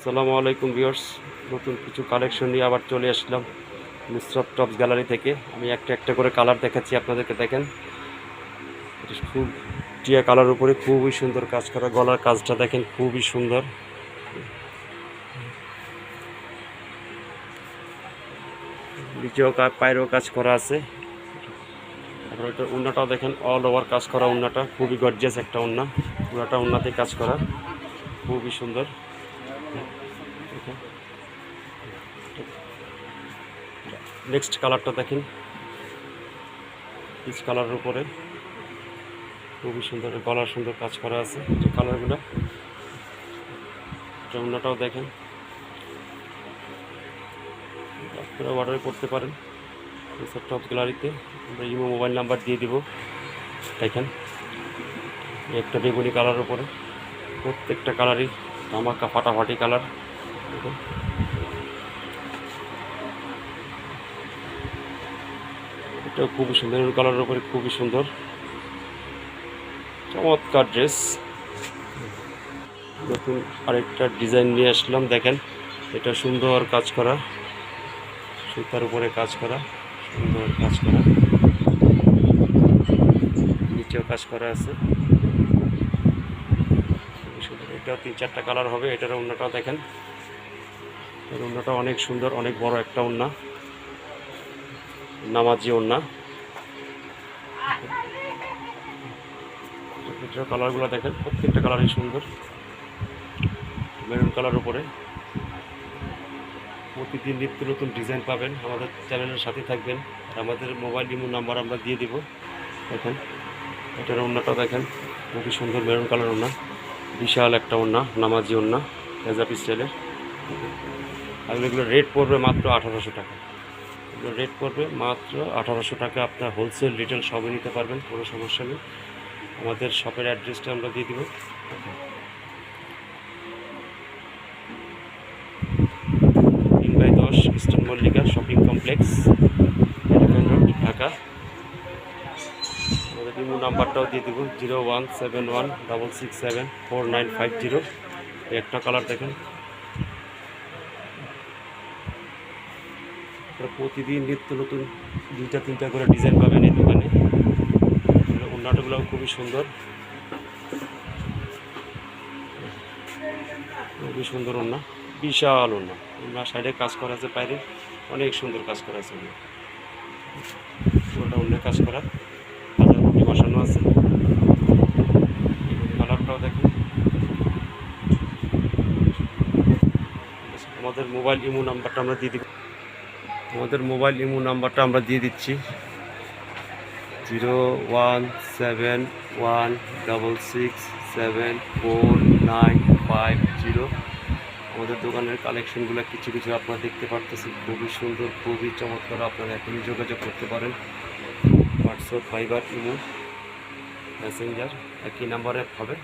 আসসালামু আলাইকুম ভিউয়ার্স, নতুন কিছু কালেকশন নিয়ে আবার চলে আসলাম নুসরাত টপস গ্যালারি থেকে। আমি একটা একটা করে কালার দেখাচ্ছি আপনাদেরকে। দেখেন, এটা খুব টিয়া কালার উপরে খুবই সুন্দর কাজ করা। গলার কাজটা দেখেন খুবই সুন্দর। নিচেও পায়েরও কাজ করা আছে। তারপর এটা উন্নাটাও দেখেন, অল ওভার কাজ করা। উন্নাটা খুবই গর্জিয়াস একটা উন্না, পুরাটা উন্নাতে কাজ করা, খুবই সুন্দর। নেক্সট কালারটা দেখেন, পিচ কালারের উপরে খুবই সুন্দর, গলার সুন্দর কাজ করা আছে। যে কালারগুলো, যমুনাটাও দেখেন, আপনারা অর্ডার করতে পারেন নুসরাত টপস গ্যালারিতে। আমরা ইমো মোবাইল নাম্বার দিয়ে দিব। দেখেন, একটা বেগুনি কালার উপরে, প্রত্যেকটা কালারই ধামাকা ফাটাফাটি কালার। এটা খুবই সুন্দর, কালারের উপরে খুবই সুন্দর, চমৎকার ড্রেস। নতুন আরেকটা ডিজাইন নিয়ে আসলাম। দেখেন, এটা সুন্দর কাজ করা, সুতার উপরে কাজ করা, সুন্দর কাজ করা, নিচেও কাজ করা আছে। এটাও 3-4টা কালার হবে। এটার ওড়নাটাও দেখেন, এর ওড়নাটা অনেক সুন্দর, অনেক বড় একটা ওড়না, নামাজি ওড়না। এটার কালারগুলো দেখেন, প্রত্যেকটা কালারই সুন্দর। মেরুন কালার উপরে প্রতিদিন নিত্য নতুন ডিজাইন পাবেন। আমাদের চ্যানেলের সাথে থাকবেন। আর আমাদের মোবাইল ইমো নাম্বার আমরা দিয়ে দিব। দেখেন, এটার ওড়নাটা দেখেন, খুবই সুন্দর মেরুন কালার ওড়না, বিশাল একটা ওড়না, নামাজি ওড়না, হেজাবি স্টাইলের। আর এগুলো রেট পড়বে মাত্র 1800 টাকা। এগুলো রেট পড়বে মাত্র 1800 টাকা। আপনার হোলসেল রিটেল সবই নিতে পারবেন, কোনো সমস্যা নেই। আমাদের শপের অ্যাড্রেসটা আমরা দিয়ে দিব। 3/10 eastern Mallika shopping complex, elephant road, Dhaka. আমাদের ইমো নাম্বারটাও দিয়ে দেবো, 0177166749550। একটা কালার দেখেন, প্রতিদিন নিত্য নতুন 2-3টা করে ডিজাইন পাবেন এই দোকানে। ওড়নাটাগুলোও খুবই সুন্দর, খুবই সুন্দর ওড়না, বিশাল ওড়না। ওড়নার সাইডে কাজ করা আছে, বাইরে অনেক সুন্দর কাজ করা আছে। ওটা অন্য কাজ করা, হাজার কোটি বসানো আছে। কালারটাও দেখুন। আমাদের মোবাইল ইমো নাম্বারটা আমরা দিয়ে দিব। আমাদের মোবাইল ইমো নাম্বারটা আমরা দিয়ে দিচ্ছি, 01716674950। আমাদের দোকানের কালেকশনগুলো কিছু কিছু আপনারা দেখতে পারতেছেন, খুবই সুন্দর, খুবই চমৎকার। আপনারা এখনই যোগাযোগ করতে পারেন। হোয়াটসঅ্যাপ, ভাইবার, ইমো, মেসেঞ্জার একই নাম্বারে হবে।